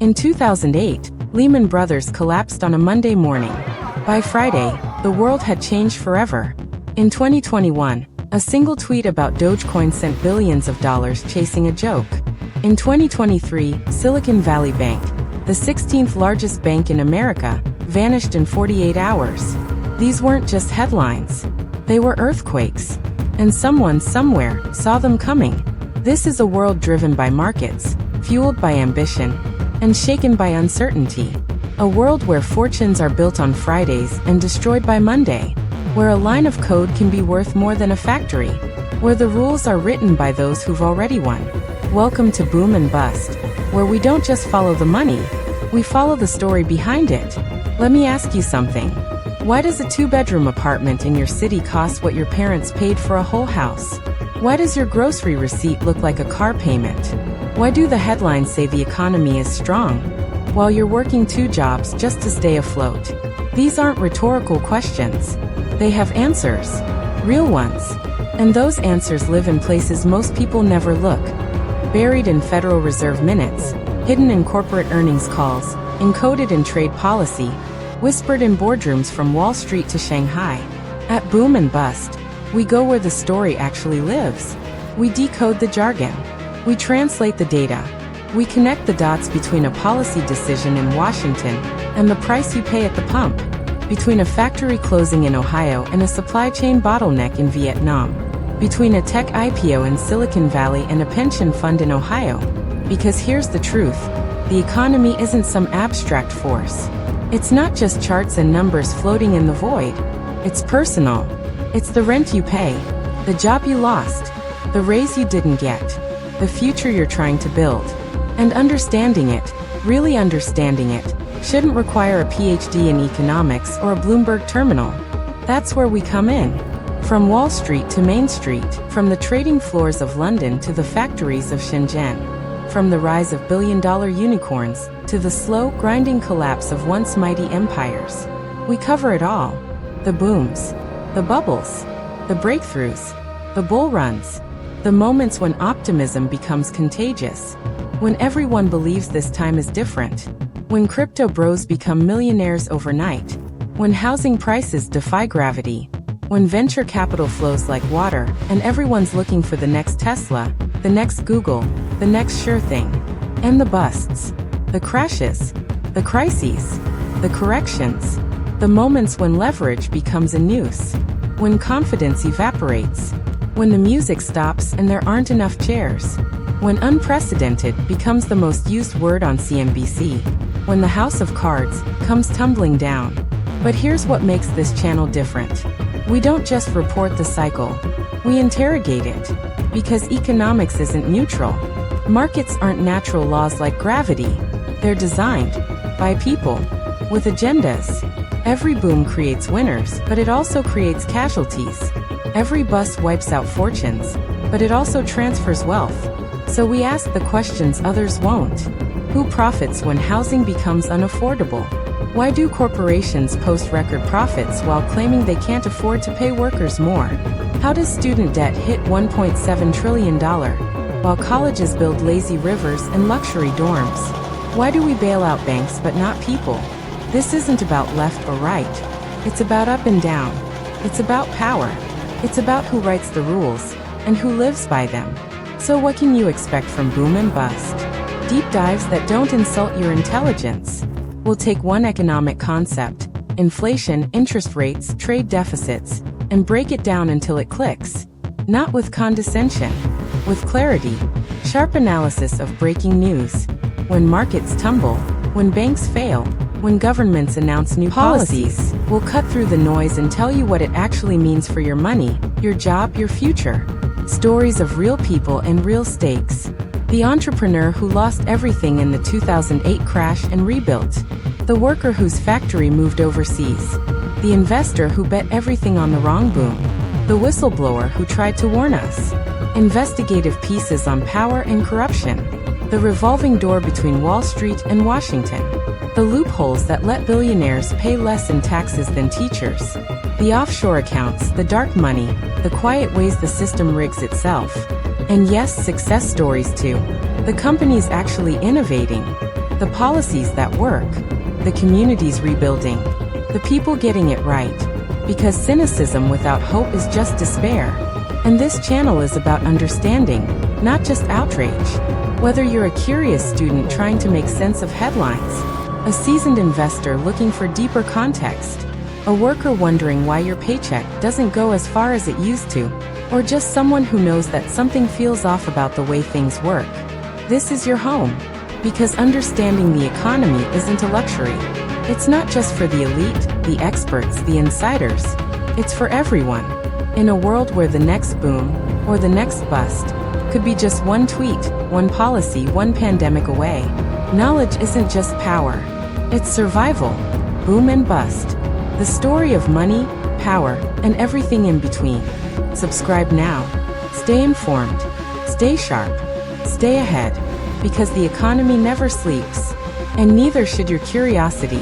In 2008, Lehman Brothers collapsed on a Monday morning. By Friday, the world had changed forever. In 2021, a single tweet about Dogecoin sent billions of dollars chasing a joke. In 2023, Silicon Valley Bank, the 16th largest bank in America, vanished in 48 hours. These weren't just headlines. They were earthquakes. And someone somewhere saw them coming. This is a world driven by markets, fueled by ambition, and shaken by uncertainty. A world where fortunes are built on Fridays and destroyed by Monday. Where a line of code can be worth more than a factory. Where the rules are written by those who've already won. Welcome to Boom and Bust, where we don't just follow the money, we follow the story behind it. Let me ask you something. Why does a 2-bedroom apartment in your city cost what your parents paid for a whole house? Why does your grocery receipt look like a car payment? Why do the headlines say the economy is strong, while you're working 2 jobs just to stay afloat? These aren't rhetorical questions. They have answers. Real ones. And those answers live in places most people never look. Buried in Federal Reserve minutes, hidden in corporate earnings calls, encoded in trade policy, whispered in boardrooms from Wall Street to Shanghai. At Boom and Bust, we go where the story actually lives. We decode the jargon. We translate the data. We connect the dots between a policy decision in Washington and the price you pay at the pump. Between a factory closing in Ohio and a supply chain bottleneck in Vietnam. Between a tech IPO in Silicon Valley and a pension fund in Ohio. Because here's the truth. The economy isn't some abstract force. It's not just charts and numbers floating in the void. It's personal. It's the rent you pay, the job you lost, the raise you didn't get, the future you're trying to build. And understanding it, really understanding it, shouldn't require a PhD in economics or a Bloomberg terminal. That's where we come in. From Wall Street to Main Street, from the trading floors of London to the factories of Shenzhen. From the rise of billion-dollar unicorns to the slow, grinding collapse of once mighty empires. We cover it all. The booms, the bubbles, the breakthroughs, the bull runs, the moments when optimism becomes contagious. When everyone believes this time is different. When crypto bros become millionaires overnight. When housing prices defy gravity. When venture capital flows like water and everyone's looking for the next Tesla, the next Google, the next sure thing. And the busts, the crashes, the crises, the corrections, the moments when leverage becomes a noose, when confidence evaporates, when the music stops and there aren't enough chairs, when unprecedented becomes the most used word on CNBC, when the house of cards comes tumbling down. But here's what makes this channel different. We don't just report the cycle, we interrogate it. Because economics isn't neutral. Markets aren't natural laws like gravity. They're designed by people with agendas. Every boom creates winners, but it also creates casualties. Every bust wipes out fortunes, but it also transfers wealth. So we ask the questions others won't. Who profits when housing becomes unaffordable? Why do corporations post record profits while claiming they can't afford to pay workers more? How does student debt hit $1.7 trillion, while colleges build lazy rivers and luxury dorms? Why do we bail out banks but not people? This isn't about left or right. It's about up and down. It's about power. It's about who writes the rules, and who lives by them. So what can you expect from Boom and Bust? Deep dives that don't insult your intelligence. We'll take one economic concept, inflation, interest rates, trade deficits, and break it down until it clicks. Not with condescension, with clarity, sharp analysis of breaking news. When markets tumble, when banks fail, when governments announce new policies, we'll cut through the noise and tell you what it actually means for your money, your job, your future. Stories of real people and real stakes. The entrepreneur who lost everything in the 2008 crash and rebuilt. The worker whose factory moved overseas. The investor who bet everything on the wrong boom. The whistleblower who tried to warn us. Investigative pieces on power and corruption. The revolving door between Wall Street and Washington. The loopholes that let billionaires pay less in taxes than teachers. The offshore accounts, the dark money, the quiet ways the system rigs itself. And yes, success stories too. The companies actually innovating. the policies that work, the communities rebuilding, the people getting it right. Because cynicism without hope is just despair. And this channel is about understanding, not just outrage. Whether you're a curious student trying to make sense of headlines, a seasoned investor looking for deeper context, a worker wondering why your paycheck doesn't go as far as it used to, or just someone who knows that something feels off about the way things work, this is your home. Because understanding the economy isn't a luxury. It's not just for the elite, the experts, the insiders. It's for everyone. In a world where the next boom, or the next bust, could be just one tweet, one policy, one pandemic away, knowledge isn't just power. It's survival. Boom and bust. The story of money, power, and everything in between. Subscribe now. Stay informed. Stay sharp. Stay ahead. Because the economy never sleeps. And neither should your curiosity.